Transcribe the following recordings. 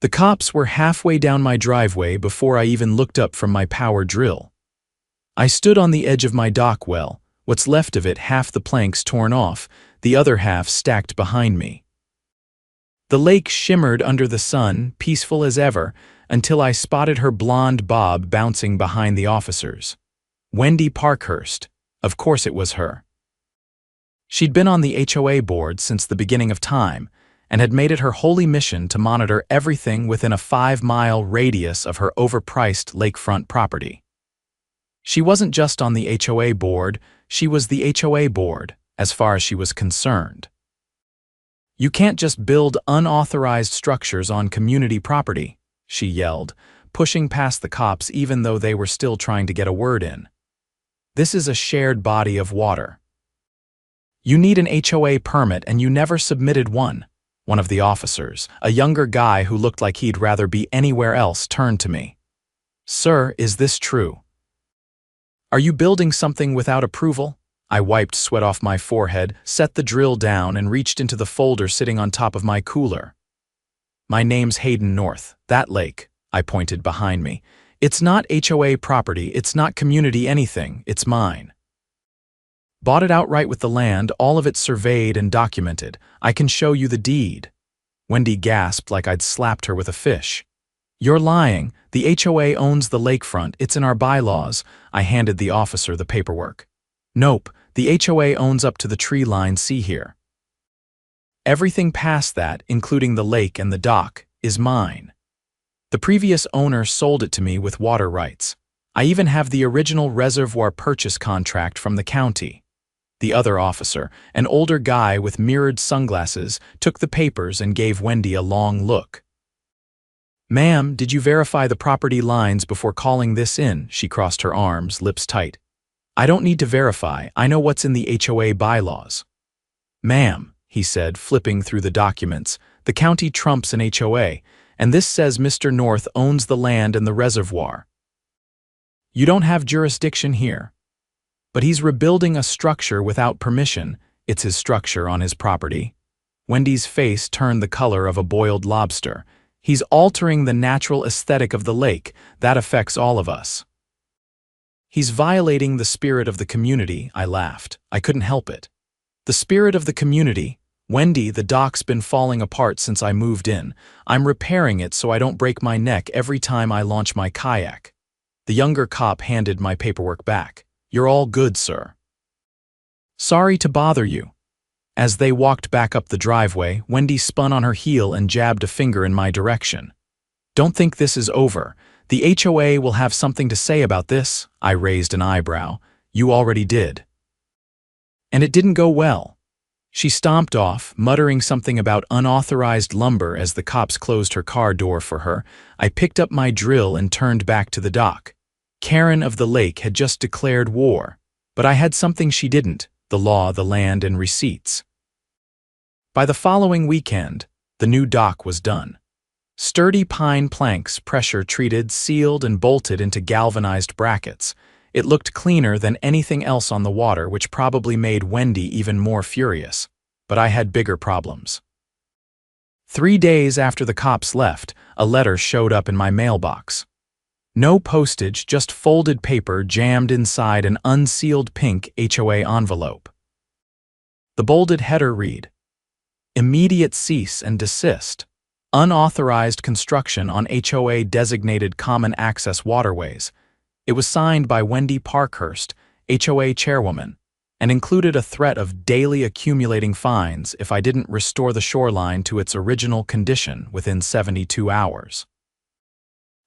The cops were halfway down my driveway before I even looked up from my power drill. I stood on the edge of my dock well, what's left of it half the planks torn off, the other half stacked behind me. The lake shimmered under the sun, peaceful as ever, until I spotted her blonde bob bouncing behind the officers. Wendy Parkhurst. Of course it was her. She'd been on the HOA board since the beginning of time, and had made it her holy mission to monitor everything within a 5-mile radius of her overpriced lakefront property. She wasn't just on the HOA board, she was the HOA board, as far as she was concerned. "You can't just build unauthorized structures on community property," she yelled, pushing past the cops even though they were still trying to get a word in. "This is a shared body of water. You need an HOA permit and you never submitted one." One of the officers, a younger guy who looked like he'd rather be anywhere else, turned to me. "Sir, is this true? Are you building something without approval?" I wiped sweat off my forehead, set the drill down, and reached into the folder sitting on top of my cooler. "My name's Hayden North. That lake," I pointed behind me. "It's not HOA property, it's not community anything, it's mine. Bought it outright with the land, all of it surveyed and documented. I can show you the deed." Wendy gasped like I'd slapped her with a fish. "You're lying. The HOA owns the lakefront. It's in our bylaws." I handed the officer the paperwork. "Nope, the HOA owns up to the tree line, see here. Everything past that, including the lake and the dock, is mine. The previous owner sold it to me with water rights. I even have the original Reservoir purchase contract from the county." The other officer, an older guy with mirrored sunglasses, took the papers and gave Wendy a long look. "Ma'am, did you verify the property lines before calling this in?" She crossed her arms, lips tight. "I don't need to verify, I know what's in the HOA bylaws." "Ma'am," he said, flipping through the documents, "the county trumps an HOA, and this says Mr. North owns the land and the reservoir. You don't have jurisdiction here. But he's rebuilding a structure without permission. It's his structure on his property." Wendy's face turned the color of a boiled lobster. "He's altering the natural aesthetic of the lake. That affects all of us." "He's violating the spirit of the community," I laughed. I couldn't help it. "The spirit of the community? Wendy, the dock's been falling apart since I moved in. I'm repairing it so I don't break my neck every time I launch my kayak." The younger cop handed my paperwork back. "You're all good, sir." "Sorry to bother you." As they walked back up the driveway, Wendy spun on her heel and jabbed a finger in my direction. "Don't think this is over. The HOA will have something to say about this." I raised an eyebrow. "You already did." "And it didn't go well." She stomped off, muttering something about unauthorized lumber as the cops closed her car door for her. I picked up my drill and turned back to the dock. Karen of the lake had just declared war, but I had something she didn't: the law, the land, and receipts. By the following weekend, the new dock was done. Sturdy pine planks, pressure-treated, sealed, and bolted into galvanized brackets. It looked cleaner than anything else on the water, which probably made Wendy even more furious. But I had bigger problems. 3 days after the cops left, a letter showed up in my mailbox. No postage, just folded paper jammed inside an unsealed pink HOA envelope. The bolded header read, "Immediate cease and desist. Unauthorized construction on HOA-designated common access waterways." It was signed by Wendy Parkhurst, HOA chairwoman, and included a threat of daily accumulating fines if I didn't restore the shoreline to its original condition within 72 hours.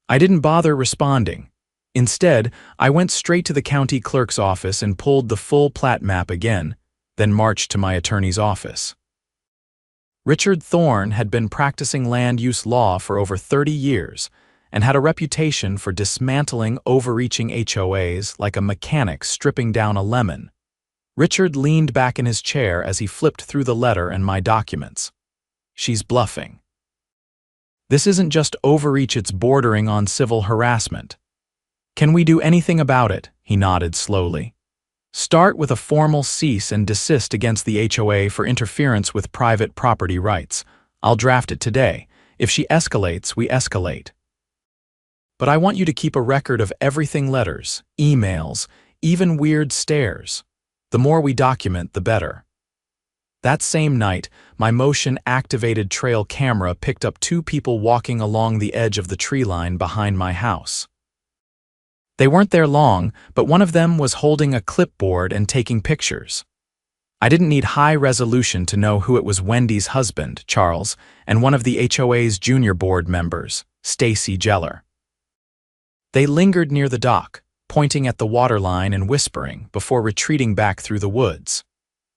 I didn't bother responding. Instead, I went straight to the county clerk's office and pulled the full plat map again, then marched to my attorney's office. Richard Thorne had been practicing land use law for over 30 years and had a reputation for dismantling overreaching HOAs like a mechanic stripping down a lemon. Richard leaned back in his chair as he flipped through the letter and my documents. "She's bluffing. This isn't just overreach, it's bordering on civil harassment. Can we do anything about it?" He nodded slowly. "Start with a formal cease and desist against the HOA for interference with private property rights. I'll draft it today. If she escalates, we escalate. But I want you to keep a record of everything: letters, emails, even weird stares. The more we document, the better. That same night, my motion-activated trail camera picked up two people walking along the edge of the tree line behind my house. They weren't there long, but one of them was holding a clipboard and taking pictures. I didn't need high resolution to know who it was: Wendy's husband, Charles, and one of the HOA's junior board members, Stacy Geller. They lingered near the dock, pointing at the waterline and whispering before retreating back through the woods.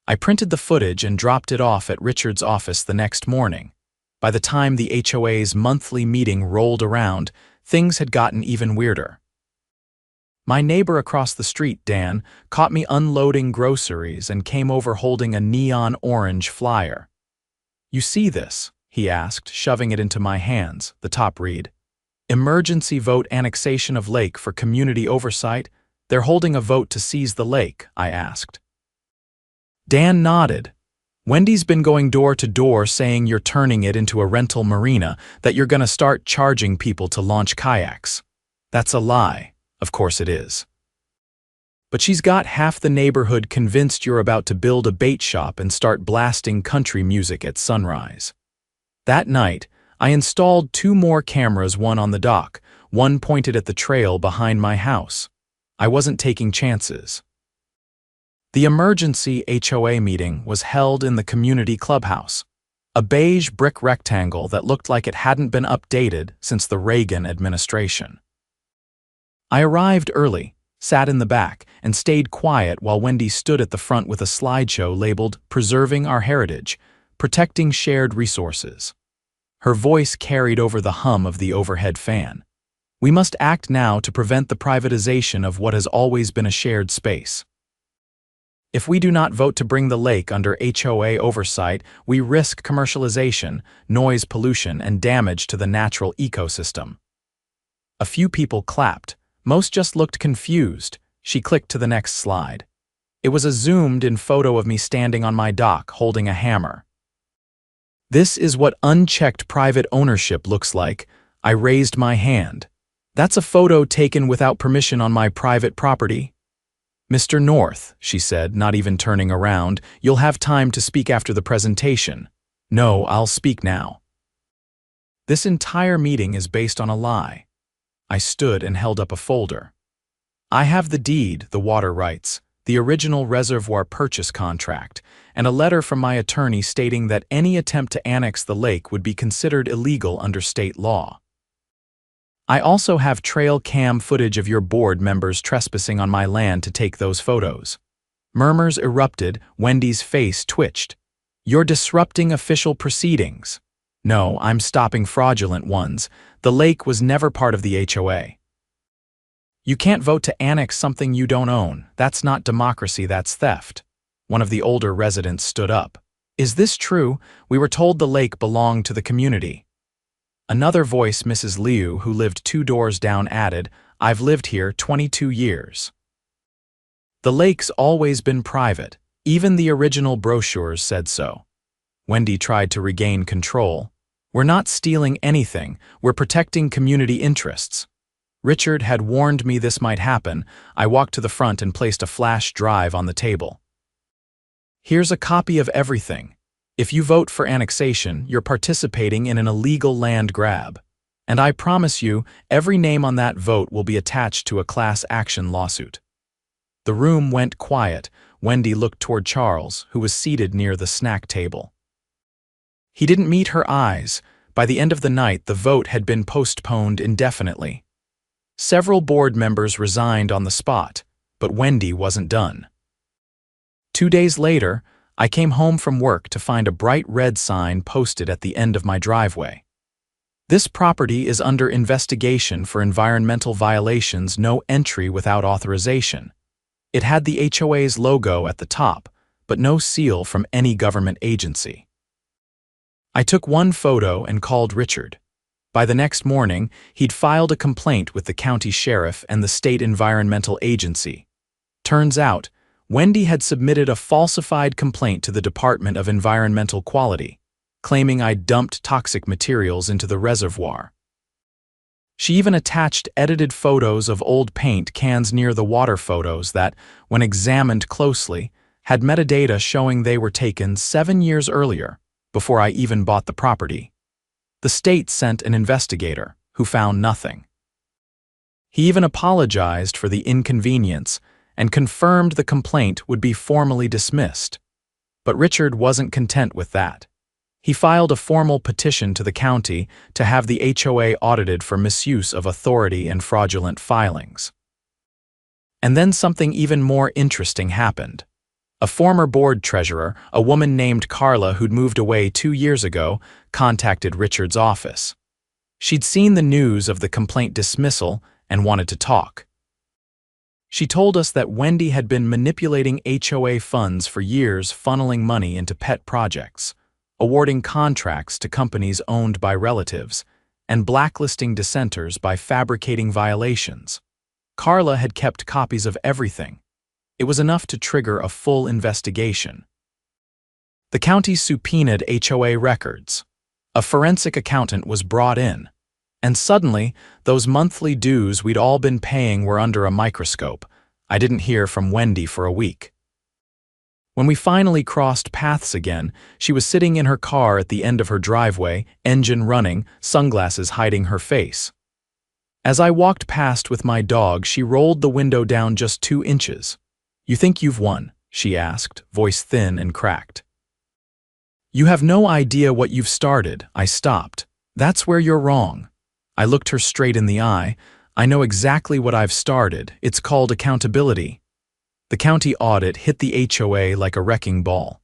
I printed the footage and dropped it off at Richard's office the next morning. By the time the HOA's monthly meeting rolled around, things had gotten even weirder. My neighbor across the street, Dan, caught me unloading groceries and came over holding a neon orange flyer. "You see this?" he asked, shoving it into my hands. The top read, "Emergency vote annexation of lake for community oversight. They're holding a vote to seize the lake," I asked. Dan nodded. "Wendy's been going door to door saying you're turning it into a rental marina, that you're going to start charging people to launch kayaks." "That's a lie." "Of course it is. But she's got half the neighborhood convinced you're about to build a bait shop and start blasting country music at sunrise." That night, I installed two more cameras, one on the dock, one pointed at the trail behind my house. I wasn't taking chances. The emergency HOA meeting was held in the community clubhouse, a beige brick rectangle that looked like it hadn't been updated since the Reagan administration. I arrived early, sat in the back, and stayed quiet while Wendy stood at the front with a slideshow labeled "Preserving Our Heritage, Protecting Shared Resources." Her voice carried over the hum of the overhead fan. "We must act now to prevent the privatization of what has always been a shared space. If we do not vote to bring the lake under HOA oversight, we risk commercialization, noise pollution, and damage to the natural ecosystem." A few people clapped. Most just looked confused. She clicked to the next slide. It was a zoomed-in photo of me standing on my dock holding a hammer. "This is what unchecked private ownership looks like." I raised my hand. "That's a photo taken without permission on my private property." "Mr. North," she said, not even turning around, "you'll have time to speak after the presentation." "No, I'll speak now." "This entire meeting is based on a lie." I stood and held up a folder. "I have the deed, the water rights, the original Reservoir purchase contract, and a letter from my attorney stating that any attempt to annex the lake would be considered illegal under state law. I also have trail cam footage of your board members trespassing on my land to take those photos." Murmurs erupted. Wendy's face twitched. "You're disrupting official proceedings." "No, I'm stopping fraudulent ones. The lake was never part of the HOA." "You can't vote to annex something you don't own. That's not democracy, that's theft." One of the older residents stood up. "Is this true? We were told the lake belonged to the community." Another voice, Mrs. Liu, who lived 2 doors down, added, "I've lived here 22 years. The lake's always been private. Even the original brochures said so." Wendy tried to regain control. "We're not stealing anything. We're protecting community interests." Richard had warned me this might happen. I walked to the front and placed a flash drive on the table. "Here's a copy of everything. If you vote for annexation, you're participating in an illegal land grab. And I promise you, every name on that vote will be attached to a class action lawsuit." The room went quiet. Wendy looked toward Charles, who was seated near the snack table. He didn't meet her eyes. By the end of the night, the vote had been postponed indefinitely. Several board members resigned on the spot, but Wendy wasn't done. 2 days later, I came home from work to find a bright red sign posted at the end of my driveway. "This property is under investigation for environmental violations, no entry without authorization." It had the HOA's logo at the top, but no seal from any government agency. I took one photo and called Richard. By the next morning, he'd filed a complaint with the county sheriff and the state environmental agency. Turns out, Wendy had submitted a falsified complaint to the Department of Environmental Quality. claiming I'd dumped toxic materials into the reservoir. She even attached edited photos of old paint cans near the water photos that, when examined closely, had metadata showing they were taken 7 years earlier, before I even bought the property. The state sent an investigator, who found nothing. He even apologized for the inconvenience and confirmed the complaint would be formally dismissed. But Richard wasn't content with that. He filed a formal petition to the county to have the HOA audited for misuse of authority and fraudulent filings. And then something even more interesting happened. A former board treasurer, a woman named Carla who'd moved away 2 years ago, contacted Richard's office. She'd seen the news of the complaint dismissal and wanted to talk. She told us that Wendy had been manipulating HOA funds for years, funneling money into pet projects, awarding contracts to companies owned by relatives, and blacklisting dissenters by fabricating violations. Carla had kept copies of everything. It was enough to trigger a full investigation. The county subpoenaed HOA records. A forensic accountant was brought in. And suddenly, those monthly dues we'd all been paying were under a microscope. I didn't hear from Wendy for a week. When we finally crossed paths again, she was sitting in her car at the end of her driveway, engine running, sunglasses hiding her face. As I walked past with my dog, she rolled the window down just 2 inches. "You think you've won?" she asked, voice thin and cracked. "You have no idea what you've started," I stopped. "That's where you're wrong." I looked her straight in the eye. "I know exactly what I've started. It's called accountability." The county audit hit the HOA like a wrecking ball.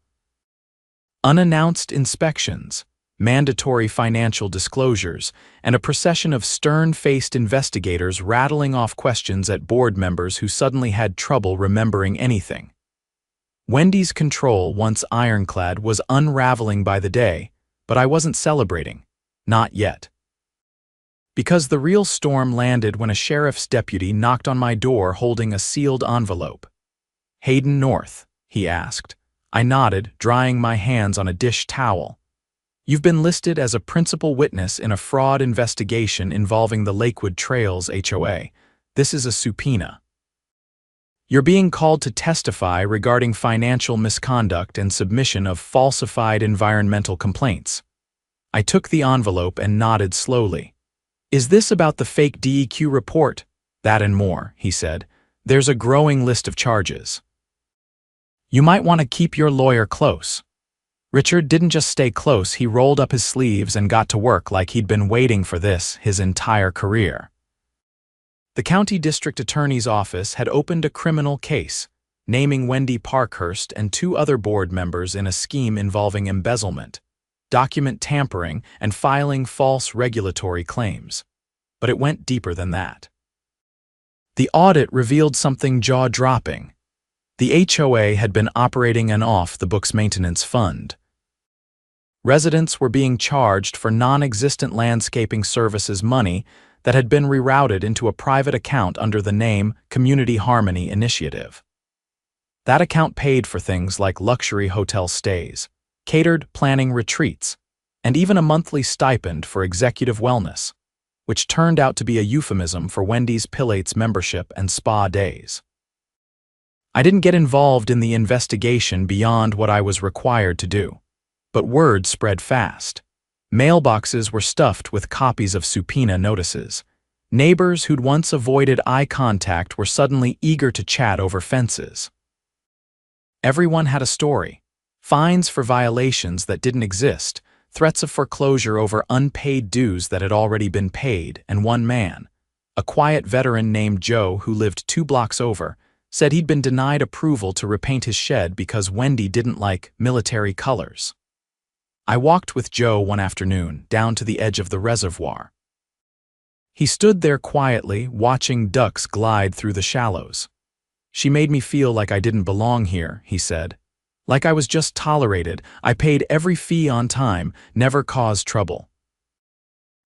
Unannounced inspections, mandatory financial disclosures, and a procession of stern-faced investigators rattling off questions at board members who suddenly had trouble remembering anything. Wendy's control, once ironclad, was unraveling by the day, but I wasn't celebrating. Not yet. Because the real storm landed when a sheriff's deputy knocked on my door holding a sealed envelope. "Hayden North?" he asked. I nodded, drying my hands on a dish towel. "You've been listed as a principal witness in a fraud investigation involving the Lakewood Trails HOA. This is a subpoena. You're being called to testify regarding financial misconduct and submission of falsified environmental complaints." I took the envelope and nodded slowly. "Is this about the fake DEQ report?" "That and more," he said. "There's a growing list of charges. You might want to keep your lawyer close." Richard didn't just stay close, he rolled up his sleeves and got to work like he'd been waiting for this his entire career. The county district attorney's office had opened a criminal case, naming Wendy Parkhurst and 2 other board members in a scheme involving embezzlement, document tampering, and filing false regulatory claims. But it went deeper than that. The audit revealed something jaw-dropping. The HOA had been operating an off-the-books maintenance fund. Residents were being charged for non-existent landscaping services money that had been rerouted into a private account under the name Community Harmony Initiative. That account paid for things like luxury hotel stays, catered planning retreats, and even a monthly stipend for executive wellness, which turned out to be a euphemism for Wendy's Pilates membership and spa days. I didn't get involved in the investigation beyond what I was required to do, but word spread fast. Mailboxes were stuffed with copies of subpoena notices. Neighbors who'd once avoided eye contact were suddenly eager to chat over fences. Everyone had a story. Fines for violations that didn't exist, threats of foreclosure over unpaid dues that had already been paid, and one man, a quiet veteran named Joe who lived 2 blocks over, said he'd been denied approval to repaint his shed because Wendy didn't like military colors. I walked with Joe one afternoon down to the edge of the reservoir. He stood there quietly, watching ducks glide through the shallows. "She made me feel like I didn't belong here," he said. "Like I was just tolerated. I paid every fee on time, never caused trouble.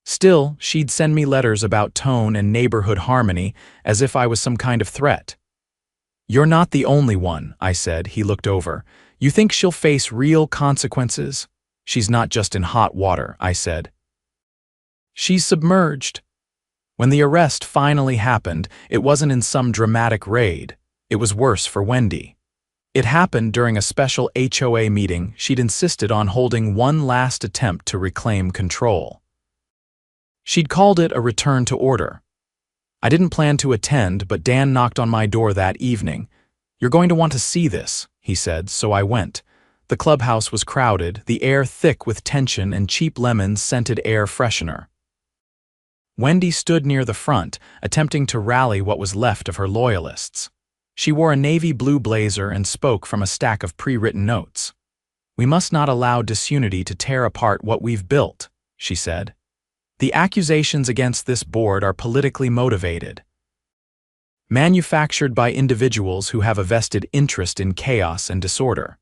Still, she'd send me letters about tone and neighborhood harmony as if I was some kind of threat." "You're not the only one," I said. He looked over. "You think she'll face real consequences?" She's not just in hot water, I said. She's submerged. When the arrest finally happened, it wasn't in some dramatic raid. It was worse for Wendy. It happened during a special HOA meeting she'd insisted on holding one last attempt to reclaim control. She'd called it a return to order. I didn't plan to attend, but Dan knocked on my door that evening. "You're going to want to see this," he said, so I went. The clubhouse was crowded, the air thick with tension and cheap lemon-scented air freshener. Wendy stood near the front, attempting to rally what was left of her loyalists. She wore a navy blue blazer and spoke from a stack of pre-written notes. "We must not allow disunity to tear apart what we've built," she said. "The accusations against this board are politically motivated, manufactured by individuals who have a vested interest in chaos and disorder."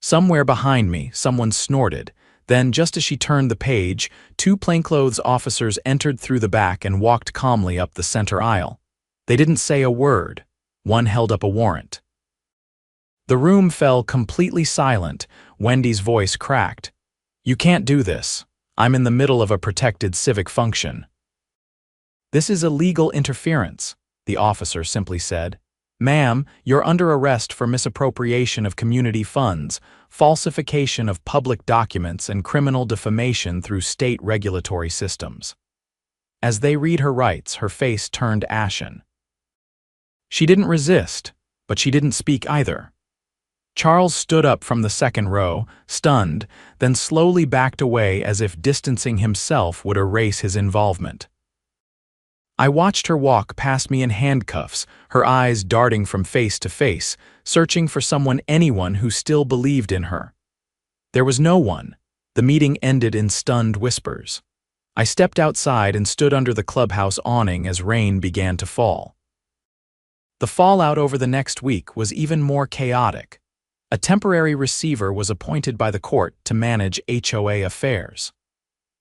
Somewhere behind me, someone snorted. Then, just as she turned the page, two plainclothes officers entered through the back and walked calmly up the center aisle. They didn't say a word. One held up a warrant. The room fell completely silent. Wendy's voice cracked. "You can't do this. I'm in the middle of a protected civic function." "This is illegal interference," the officer simply said. "Ma'am, you're under arrest for misappropriation of community funds, falsification of public documents, and criminal defamation through state regulatory systems." As they read her rights, her face turned ashen. She didn't resist, but she didn't speak either. Charles stood up from the second row, stunned, then slowly backed away as if distancing himself would erase his involvement. I watched her walk past me in handcuffs, her eyes darting from face to face, searching for anyone who still believed in her. There was no one. The meeting ended in stunned whispers. I stepped outside and stood under the clubhouse awning as rain began to fall. The fallout over the next week was even more chaotic. A temporary receiver was appointed by the court to manage HOA affairs.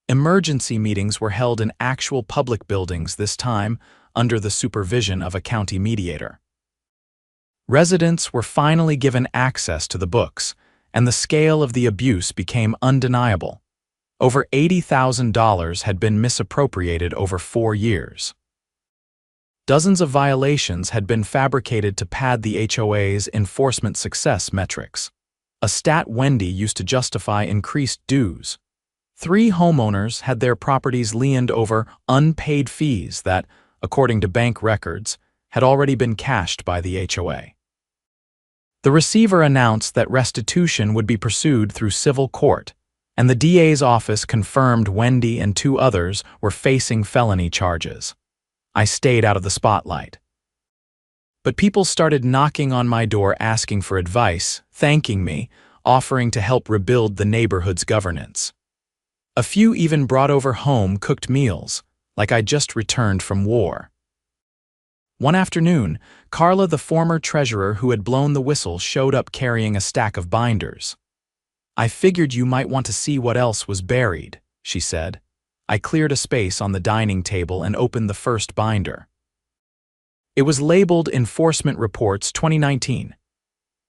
Emergency meetings were held in actual public buildings this time, under the supervision of a county mediator. Residents were finally given access to the books, and the scale of the abuse became undeniable. Over $80,000 had been misappropriated over 4 years. Dozens of violations had been fabricated to pad the HOA's enforcement success metrics. A stat Wendy used to justify increased dues. 3 homeowners had their properties liened over unpaid fees that, according to bank records, had already been cashed by the HOA. The receiver announced that restitution would be pursued through civil court, and the DA's office confirmed Wendy and 2 others were facing felony charges. I stayed out of the spotlight. But people started knocking on my door asking for advice, thanking me, offering to help rebuild the neighborhood's governance. A few even brought over home-cooked meals, like I'd just returned from war. One afternoon, Carla, the former treasurer who had blown the whistle, showed up carrying a stack of binders. "I figured you might want to see what else was buried," she said. I cleared a space on the dining table and opened the first binder. It was labeled Enforcement Reports 2019.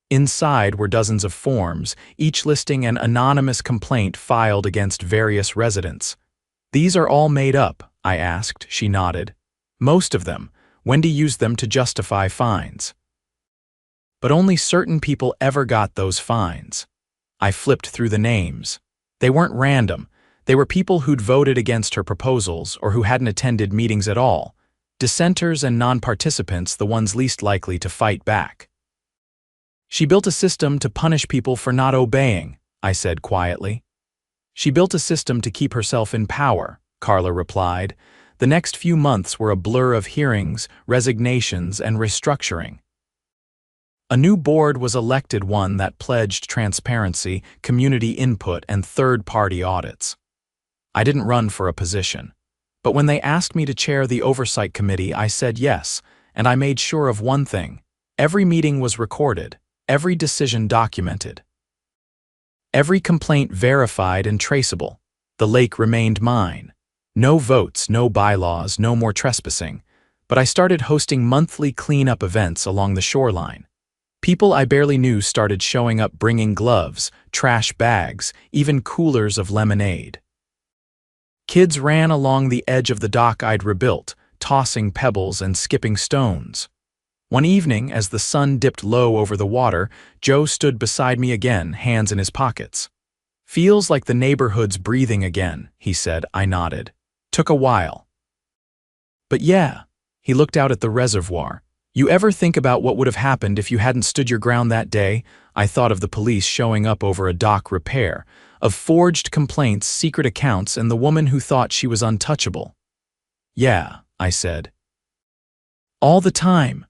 Inside were dozens of forms, each listing an anonymous complaint filed against various residents. "These are all made up?" I asked. She nodded. "Most of them. Wendy used them to justify fines." But only certain people ever got those fines. I flipped through the names. They weren't random. They were people who'd voted against her proposals or who hadn't attended meetings at all. Dissenters and non-participants, the ones least likely to fight back. "She built a system to punish people for not obeying," I said quietly. "She built a system to keep herself in power," Carla replied. The next few months were a blur of hearings, resignations, and restructuring. A new board was elected, one that pledged transparency, community input, and third-party audits. I didn't run for a position. But when they asked me to chair the oversight committee, I said yes, and I made sure of one thing. Every meeting was recorded, every decision documented, every complaint verified and traceable. The lake remained mine. No votes, no bylaws, no more trespassing. But I started hosting monthly cleanup events along the shoreline. People I barely knew started showing up bringing gloves, trash bags, even coolers of lemonade. Kids ran along the edge of the dock I'd rebuilt, tossing pebbles and skipping stones. One evening, as the sun dipped low over the water, Joe stood beside me again, hands in his pockets. "Feels like the neighborhood's breathing again," he said. I nodded. "Took a while." "But yeah," he looked out at the reservoir. "You ever think about what would have happened if you hadn't stood your ground that day?" I thought of the police showing up over a dock repair, of forged complaints, secret accounts, and the woman who thought she was untouchable. "Yeah," I said. "All the time."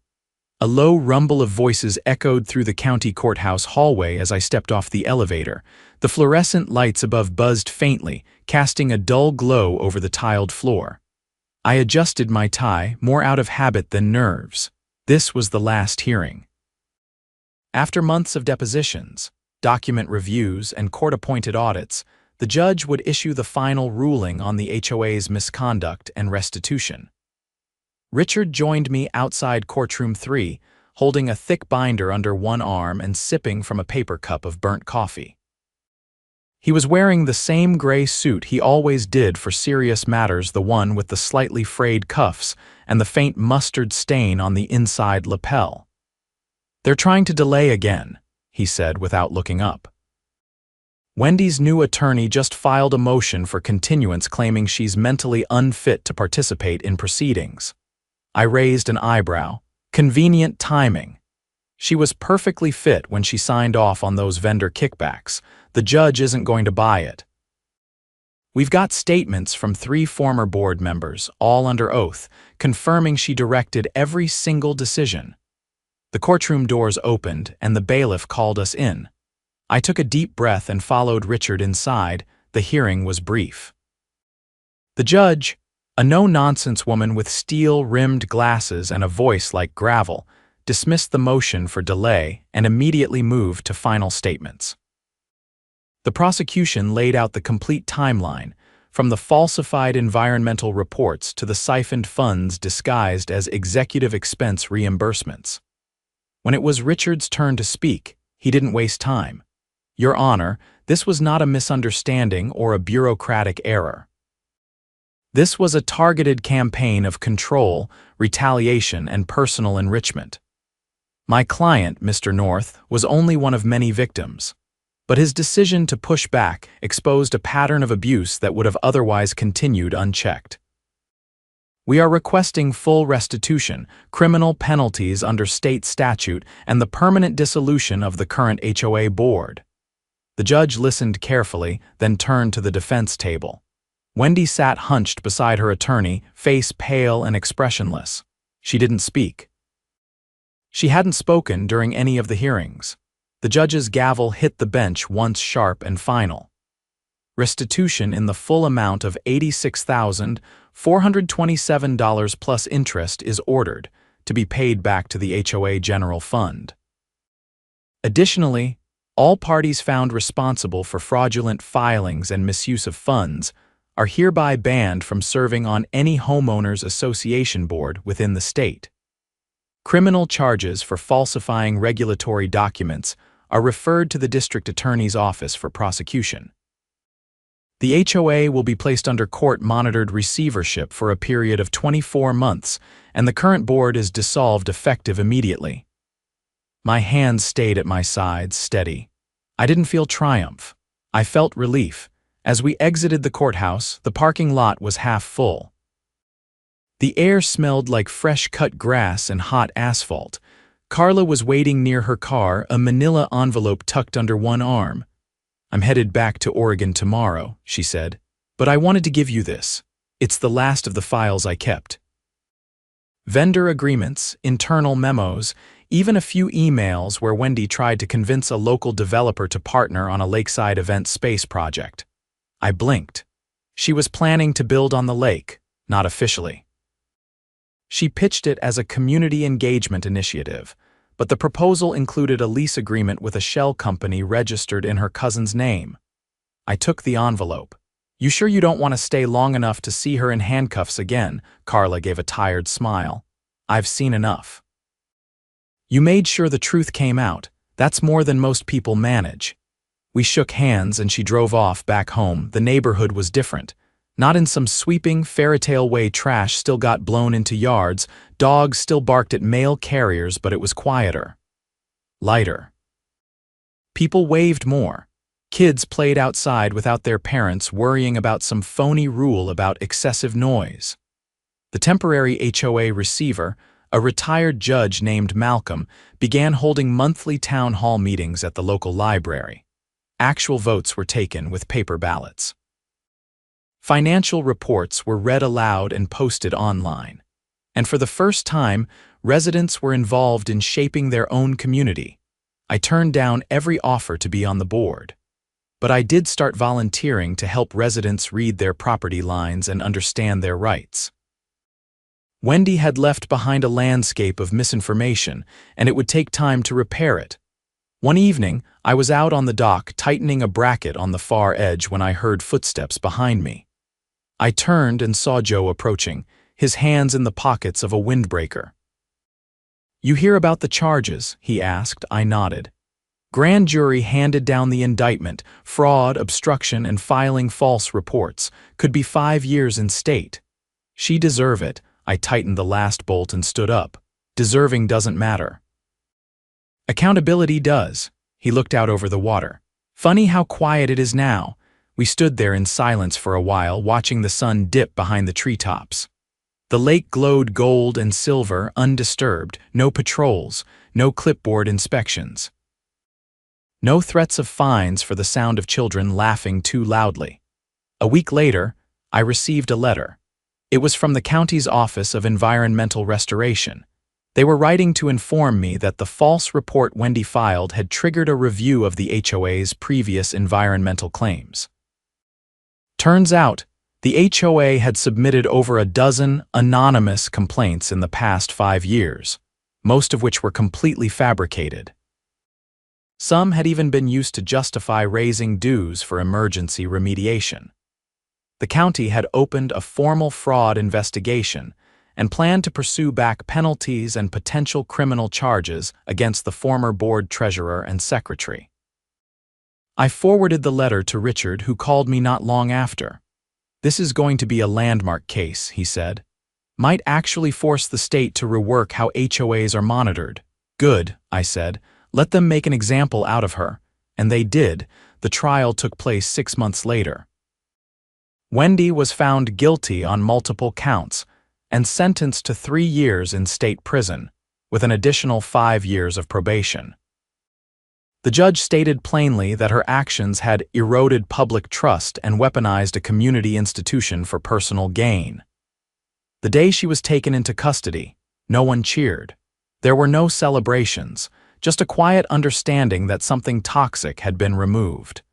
A low rumble of voices echoed through the county courthouse hallway as I stepped off the elevator. The fluorescent lights above buzzed faintly, casting a dull glow over the tiled floor. I adjusted my tie, more out of habit than nerves. This was the last hearing. After months of depositions, document reviews, and court-appointed audits, the judge would issue the final ruling on the HOA's misconduct and restitution. Richard joined me outside courtroom 3, holding a thick binder under one arm and sipping from a paper cup of burnt coffee. He was wearing the same gray suit he always did for serious matters, the one with the slightly frayed cuffs and the faint mustard stain on the inside lapel. "They're trying to delay again," he said without looking up. "Wendy's new attorney just filed a motion for continuance claiming she's mentally unfit to participate in proceedings." I raised an eyebrow. Convenient timing. She was perfectly fit when she signed off on those vendor kickbacks. The judge isn't going to buy it. "We've got statements from 3 former board members, all under oath, confirming she directed every single decision." The courtroom doors opened and the bailiff called us in. I took a deep breath and followed Richard inside. The hearing was brief. The judge, a no-nonsense woman with steel-rimmed glasses and a voice like gravel, dismissed the motion for delay and immediately moved to final statements. The prosecution laid out the complete timeline, from the falsified environmental reports to the siphoned funds disguised as executive expense reimbursements. When it was Richard's turn to speak, he didn't waste time. "Your Honor, this was not a misunderstanding or a bureaucratic error. This was a targeted campaign of control, retaliation, and personal enrichment. My client, Mr. North, was only one of many victims, but his decision to push back exposed a pattern of abuse that would have otherwise continued unchecked. We are requesting full restitution, criminal penalties under state statute, and the permanent dissolution of the current HOA board." The judge listened carefully, then turned to the defense table. Wendy sat hunched beside her attorney, face pale and expressionless. She didn't speak. She hadn't spoken during any of the hearings. The judge's gavel hit the bench once sharp and final. Restitution in the full amount of $86,427 plus interest is ordered, to be paid back to the HOA General Fund. Additionally, all parties found responsible for fraudulent filings and misuse of funds are hereby banned from serving on any homeowners association board within the state. Criminal charges for falsifying regulatory documents are referred to the district attorney's office for prosecution. The HOA will be placed under court-monitored receivership for a period of 24 months, and the current board is dissolved effective immediately. My hands stayed at my sides, steady. I didn't feel triumph. I felt relief. As we exited the courthouse, the parking lot was half full. The air smelled like fresh-cut grass and hot asphalt. Carla was waiting near her car, a manila envelope tucked under one arm. "I'm headed back to Oregon tomorrow," she said, "but I wanted to give you this. It's the last of the files I kept." Vendor agreements, internal memos, even a few emails where Wendy tried to convince a local developer to partner on a lakeside event space project. I blinked. She was planning to build on the lake, not officially. She pitched it as a community engagement initiative, but the proposal included a lease agreement with a shell company registered in her cousin's name. I took the envelope. "You sure you don't want to stay long enough to see her in handcuffs again?" Carla gave a tired smile. "I've seen enough." You made sure the truth came out. That's more than most people manage." We shook hands and she drove off back home. The neighborhood was different. Not in some sweeping, fairy-tale way. Trash still got blown into yards, dogs still barked at mail carriers, but it was quieter. Lighter. People waved more. Kids played outside without their parents worrying about some phony rule about excessive noise. The temporary HOA receiver, a retired judge named Malcolm, began holding monthly town hall meetings at the local library. Actual votes were taken with paper ballots. Financial reports were read aloud and posted online. And for the first time, residents were involved in shaping their own community. I turned down every offer to be on the board. But I did start volunteering to help residents read their property lines and understand their rights. Wendy had left behind a landscape of misinformation, and it would take time to repair it. One evening, I was out on the dock tightening a bracket on the far edge when I heard footsteps behind me. I turned and saw Joe approaching, his hands in the pockets of a windbreaker. "You hear about the charges?" he asked. I nodded. Grand jury handed down the indictment. Fraud, obstruction, and filing false reports. Could be 5 years in state. She deserve it. I tightened the last bolt and stood up. Deserving doesn't matter. Accountability does. He looked out over the water. Funny how quiet it is now. We stood there in silence for a while, watching the sun dip behind the treetops. The lake glowed gold and silver, undisturbed, no patrols, no clipboard inspections. No threats of fines for the sound of children laughing too loudly. A week later, I received a letter. It was from the county's Office of Environmental Restoration. They were writing to inform me that the false report Wendy filed had triggered a review of the HOA's previous environmental claims. Turns out, the HOA had submitted over a dozen anonymous complaints in the past 5 years, most of which were completely fabricated. Some had even been used to justify raising dues for emergency remediation. The county had opened a formal fraud investigation and planned to pursue back penalties and potential criminal charges against the former board treasurer and secretary. I forwarded the letter to Richard, who called me not long after. "This is going to be a landmark case," he said. "Might actually force the state to rework how HOAs are monitored." "Good," I said. "Let them make an example out of her." And they did. The trial took place 6 months later. Wendy was found guilty on multiple counts and sentenced to 3 years in state prison, with an additional 5 years of probation. The judge stated plainly that her actions had eroded public trust and weaponized a community institution for personal gain. The day she was taken into custody, no one cheered. There were no celebrations, just a quiet understanding that something toxic had been removed.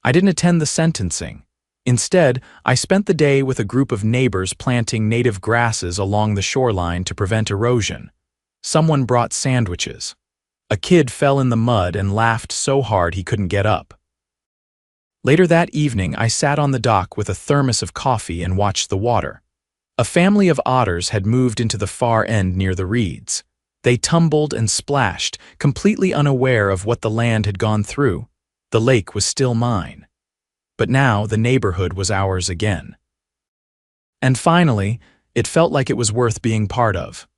I didn't attend the sentencing. Instead, I spent the day with a group of neighbors planting native grasses along the shoreline to prevent erosion. Someone brought sandwiches. A kid fell in the mud and laughed so hard he couldn't get up. Later that evening, I sat on the dock with a thermos of coffee and watched the water. A family of otters had moved into the far end near the reeds. They tumbled and splashed, completely unaware of what the land had gone through. The lake was still mine. But now the neighborhood was ours again. And finally, it felt like it was worth being part of.